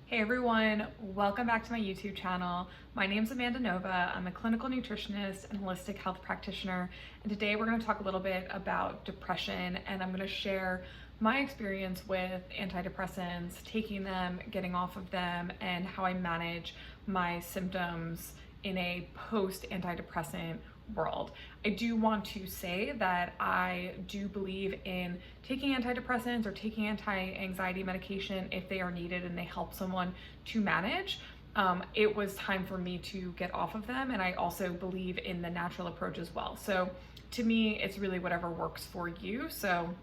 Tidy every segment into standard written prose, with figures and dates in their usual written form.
Hey everyone, welcome back to my YouTube channel. My name's Amanda Nova. I'm a clinical nutritionist and holistic health practitioner. And today we're going to talk a little bit about depression, and I'm going to share my experience with antidepressants, taking them, getting off of them, and how I manage my symptoms in a post-antidepressant world. I do want to say that I do believe in taking antidepressants or taking anti-anxiety medication if they are needed and they help someone to manage. It was time for me to get off of them, and I also believe in the natural approach as well. So to me, it's really whatever works for you. So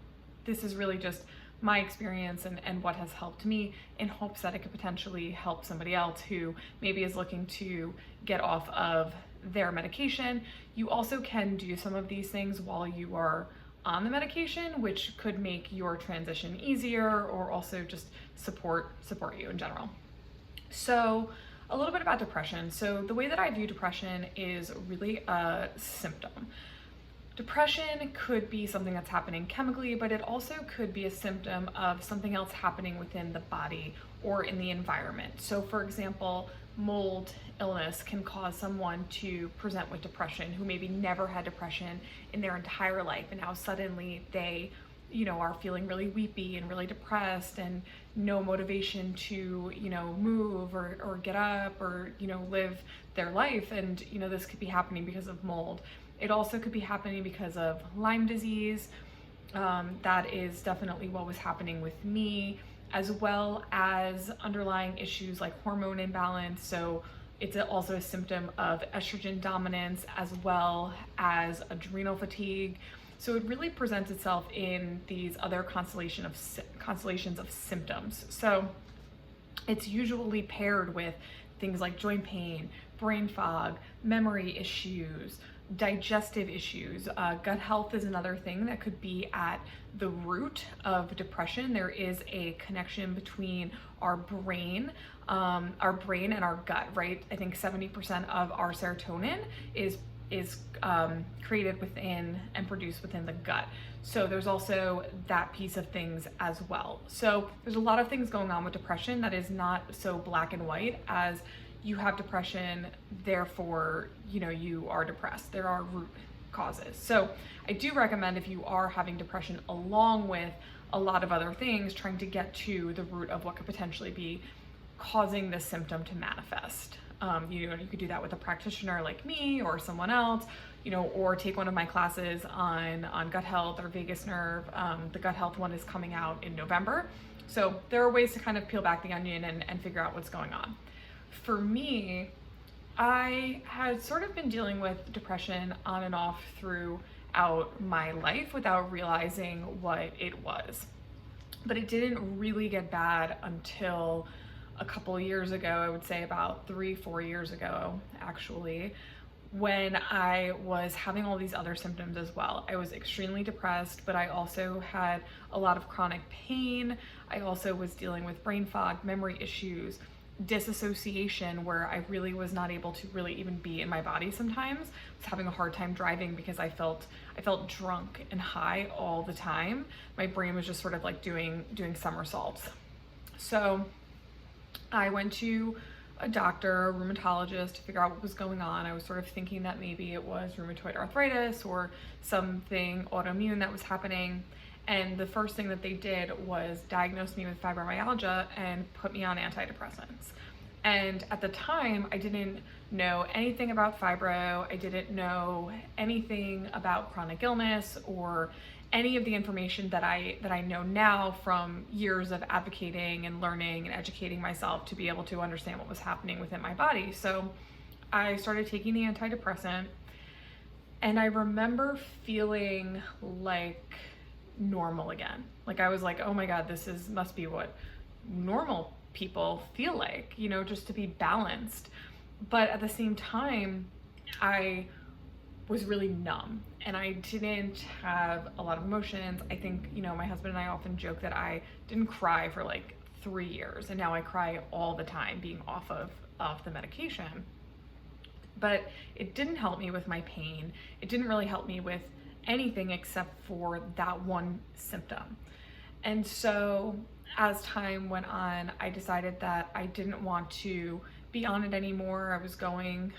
this is really just my experience and what has helped me, in hopes that it could potentially help somebody else who maybe is looking to get off of their medication. You also can do some of these things while you are on the medication, which could make your transition easier or also just support you in general. So a little bit about depression. So the way that I view depression is really a symptom. Depression could be something that's happening chemically, but it also could be a symptom of something else happening within the body or in the environment. So for example, mold illness can cause someone to present with depression who maybe never had depression in their entire life, and now suddenly they are feeling really weepy and really depressed and no motivation to move or get up or live their life. And this could be happening because of mold. It also could be happening because of Lyme disease. That is definitely what was happening with me, as well as underlying issues like hormone imbalance. So it's also a symptom of estrogen dominance, as well as adrenal fatigue. So it really presents itself in these other constellations of symptoms. So it's usually paired with things like joint pain, brain fog, memory issues, digestive issues. Gut health is another thing that could be at the root of depression. There is a connection between our brain and our gut, right? I think 70% of our serotonin is created within and produced within the gut. So there's also that piece of things as well. So there's a lot of things going on with depression that is not so black and white as you have depression, therefore, you are depressed. There are root causes. So I do recommend, if you are having depression along with a lot of other things, trying to get to the root of what could potentially be causing this symptom to manifest. You could do that with a practitioner like me or someone else, or take one of my classes on gut health or vagus nerve. The gut health one is coming out in November. So there are ways to kind of peel back the onion and figure out what's going on. For me, I had sort of been dealing with depression on and off throughout my life without realizing what it was. But it didn't really get bad until a couple of years ago. I would say about 3-4 years ago, actually, when I was having all these other symptoms as well. I was extremely depressed, but I also had a lot of chronic pain. I also was dealing with brain fog, memory issues, disassociation, where I really was not able to really even be in my body sometimes. I was having a hard time driving because I felt drunk and high all the time. My brain was just sort of like doing somersaults. So I went to a doctor, a rheumatologist, to figure out what was going on. I was sort of thinking that maybe it was rheumatoid arthritis or something autoimmune that was happening. And the first thing that they did was diagnose me with fibromyalgia and put me on antidepressants. And at the time, I didn't know anything about fibro. I didn't know anything about chronic illness or any of the information that I know now from years of advocating and learning and educating myself to be able to understand what was happening within my body. So I started taking the antidepressant, and I remember feeling like normal again. Like I was like, oh my God, must be what normal people feel like, just to be balanced. But at the same time, I was really numb and I didn't have a lot of emotions. I think, my husband and I often joke that I didn't cry for like 3 years, and now I cry all the time being off of the medication. But it didn't help me with my pain. It didn't really help me with anything except for that one symptom. And so as time went on, I decided that I didn't want to be on it anymore. I was going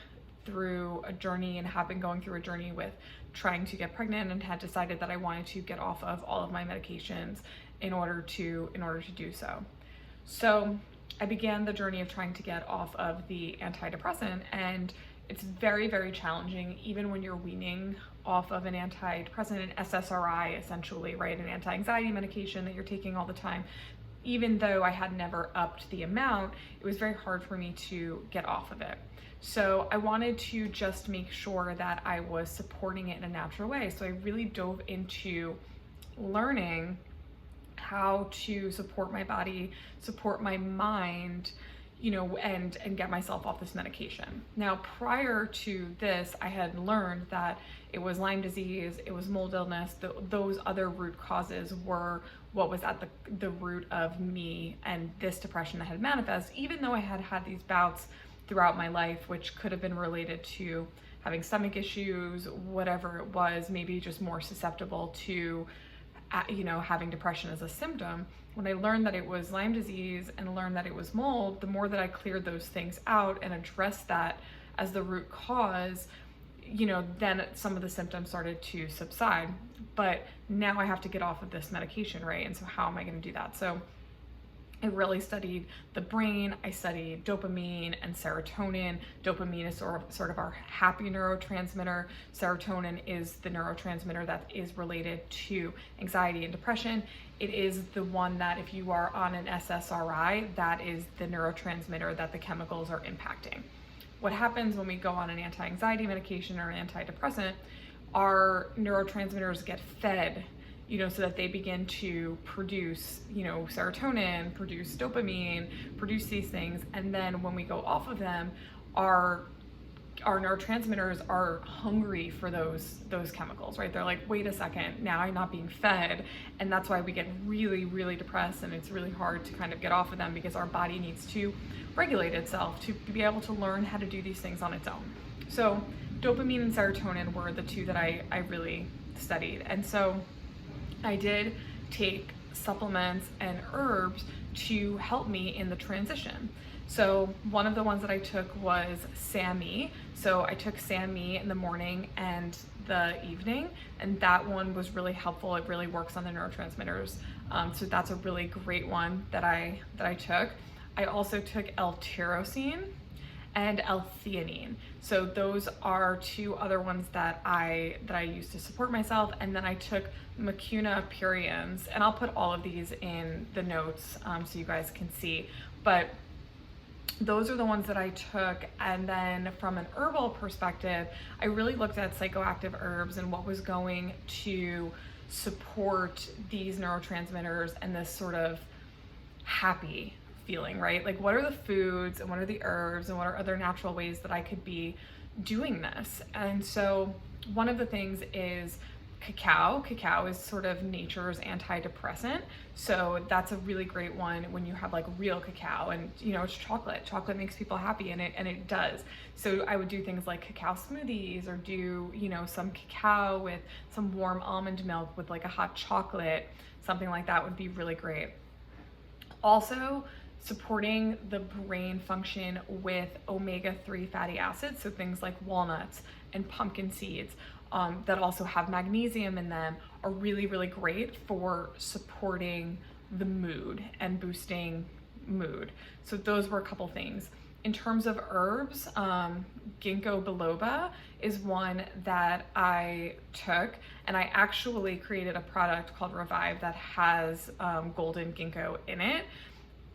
through a journey and have been going through a journey with trying to get pregnant, and had decided that I wanted to get off of all of my medications in order to do so. So I began the journey of trying to get off of the antidepressant, and it's very, very challenging, even when you're weaning off of an antidepressant, an SSRI essentially, right? An anti-anxiety medication that you're taking all the time. Even though I had never upped the amount, it was very hard for me to get off of it. So I wanted to just make sure that I was supporting it in a natural way. So I really dove into learning how to support my body, support my mind, you know, and get myself off this medication. Now, prior to this, I had learned that it was Lyme disease, it was mold illness, those other root causes were what was at the root of me and this depression that had manifested, even though I had had these bouts throughout my life, which could have been related to having stomach issues, whatever it was, maybe just more susceptible to, you know, having depression as a symptom. When I learned that it was Lyme disease and learned that it was mold, the more that I cleared those things out and addressed that as the root cause, you know, then some of the symptoms started to subside. But now I have to get off of this medication, right? And so how am I going to do that? So I really studied the brain. I studied dopamine and serotonin. Dopamine is sort of our happy neurotransmitter. Serotonin is the neurotransmitter that is related to anxiety and depression. It is the one that, if you are on an SSRI, that is the neurotransmitter that the chemicals are impacting. What happens when we go on an anti-anxiety medication or an antidepressant, our neurotransmitters get fed, you know, so that they begin to produce, you know, serotonin, produce dopamine, produce these things. And then when we go off of them, our neurotransmitters are hungry for those chemicals, right? They're like, wait a second, now I'm not being fed. And that's why we get really, really depressed, and it's really hard to kind of get off of them, because our body needs to regulate itself to be able to learn how to do these things on its own. So dopamine and serotonin were the two that I really studied. And so I did take supplements and herbs to help me in the transition. So one of the ones that I took was SAMe. So I took SAMe in the morning and the evening, and that one was really helpful. It really works on the neurotransmitters. So that's a really great one that I took. I also took L-tyrosine and L-theanine. So those are two other ones that I used to support myself. And then I took Mucuna pruriens, and I'll put all of these in the notes so you guys can see. But those are the ones that I took. And then from an herbal perspective, I really looked at psychoactive herbs and what was going to support these neurotransmitters and this sort of happy feeling, right? Like, what are the foods and what are the herbs and what are other natural ways that I could be doing this? And so one of the things is cacao. Cacao is sort of nature's antidepressant. So that's a really great one when you have like real cacao, and you know, it's chocolate. Chocolate makes people happy, and it does. So I would do things like cacao smoothies, or do, you know, some cacao with some warm almond milk with like a hot chocolate. Something like that would be really great. Also, supporting the brain function with omega-3 fatty acids, so things like walnuts and pumpkin seeds that also have magnesium in them, are really, really great for supporting the mood and boosting mood. So those were a couple things. In terms of herbs, ginkgo biloba is one that I took, and I actually created a product called Revive that has golden ginkgo in it,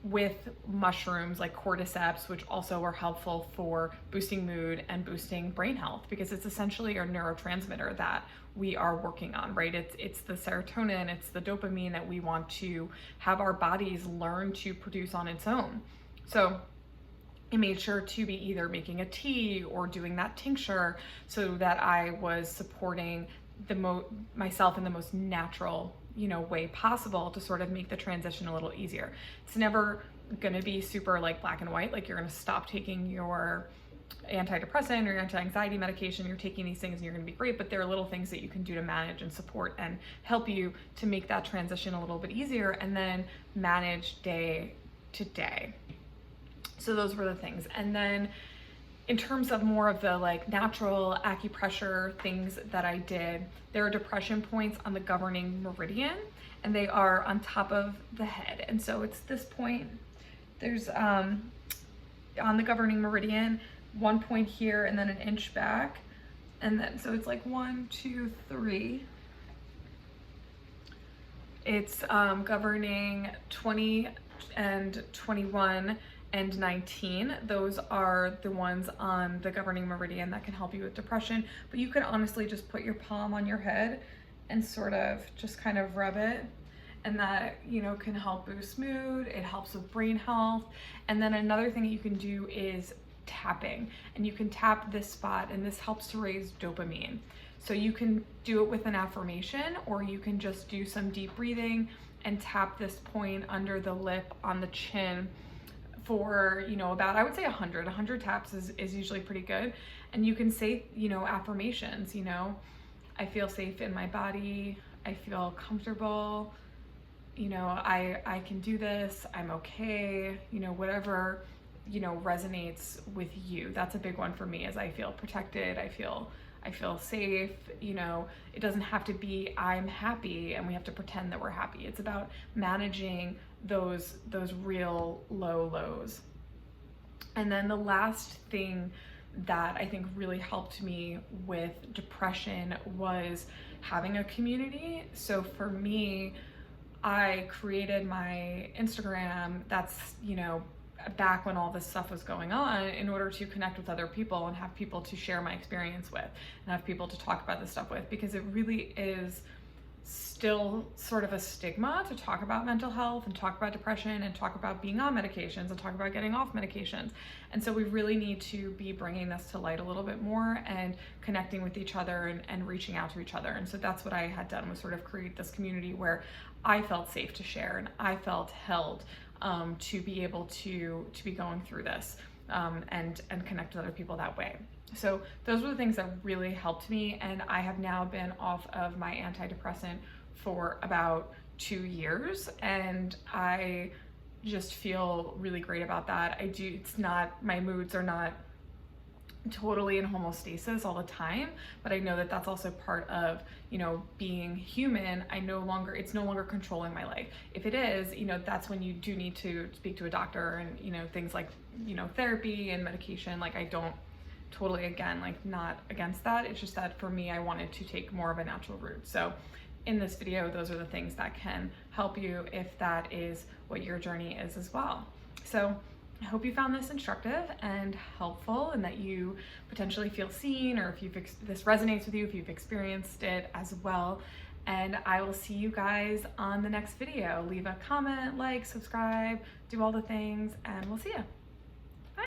with mushrooms like cordyceps, which also are helpful for boosting mood and boosting brain health, because it's essentially our neurotransmitter that we are working on, right? It's the serotonin, it's the dopamine that we want to have our bodies learn to produce on its own. So I made sure to be either making a tea or doing that tincture, so that I was supporting myself in the most natural, you know, way possible, to sort of make the transition a little easier. It's never gonna be super like black and white, like you're gonna stop taking your antidepressant or anti-anxiety medication, you're taking these things and you're going to be great, but there are little things that you can do to manage and support and help you to make that transition a little bit easier, and then manage day to day. So those were the things. And then in terms of more of the like natural acupressure things that I did, there are depression points on the governing meridian, and they are on top of the head. And so it's this point, there's on the governing meridian, 1 point here and then an inch back. And then, so it's like 1, 2, 3. It's governing 20 and 21 and 19. Those are the ones on the governing meridian that can help you with depression. But you can honestly just put your palm on your head and sort of just kind of rub it. And that, you know, can help boost mood. It helps with brain health. And then another thing you can do is tapping, and you can tap this spot, and this helps to raise dopamine. So you can do it with an affirmation, or you can just do some deep breathing and tap this point under the lip on the chin for, you know, about, I would say 100 taps is usually pretty good. And you can say, you know, affirmations, you know, I feel safe in my body, I feel comfortable, you know, I can do this, I'm okay, you know, whatever, you know, resonates with you. That's a big one for me, is I feel protected, I feel safe. You know, it doesn't have to be I'm happy and we have to pretend that we're happy. It's about managing those real low lows. And then the last thing that I think really helped me with depression was having a community. So for me, I created my Instagram, that's, you know, back when all this stuff was going on, in order to connect with other people and have people to share my experience with and have people to talk about this stuff with, because it really is still sort of a stigma to talk about mental health and talk about depression and talk about being on medications and talk about getting off medications. And so we really need to be bringing this to light a little bit more and connecting with each other and reaching out to each other. And so that's what I had done, was sort of create this community where I felt safe to share and I felt held to be able to be going through this and connect with other people that way. So those were the things that really helped me, and I have now been off of my antidepressant for about 2 years, and I just feel really great about that. It's not, my moods are not totally in homeostasis all the time, but I know that that's also part of, you know, being human. It's no longer controlling my life. If it is, you know, that's when you do need to speak to a doctor and, you know, things like, you know, therapy and medication. Like, I don't totally, again, like, not against that. It's just that for me, I wanted to take more of a natural route. So in this video, those are the things that can help you if that is what your journey is as well. So I hope you found this instructive and helpful, and that you potentially feel seen, or if this resonates with you, if you've experienced it as well. And I will see you guys on the next video. Leave a comment, like, subscribe, do all the things, and we'll see you.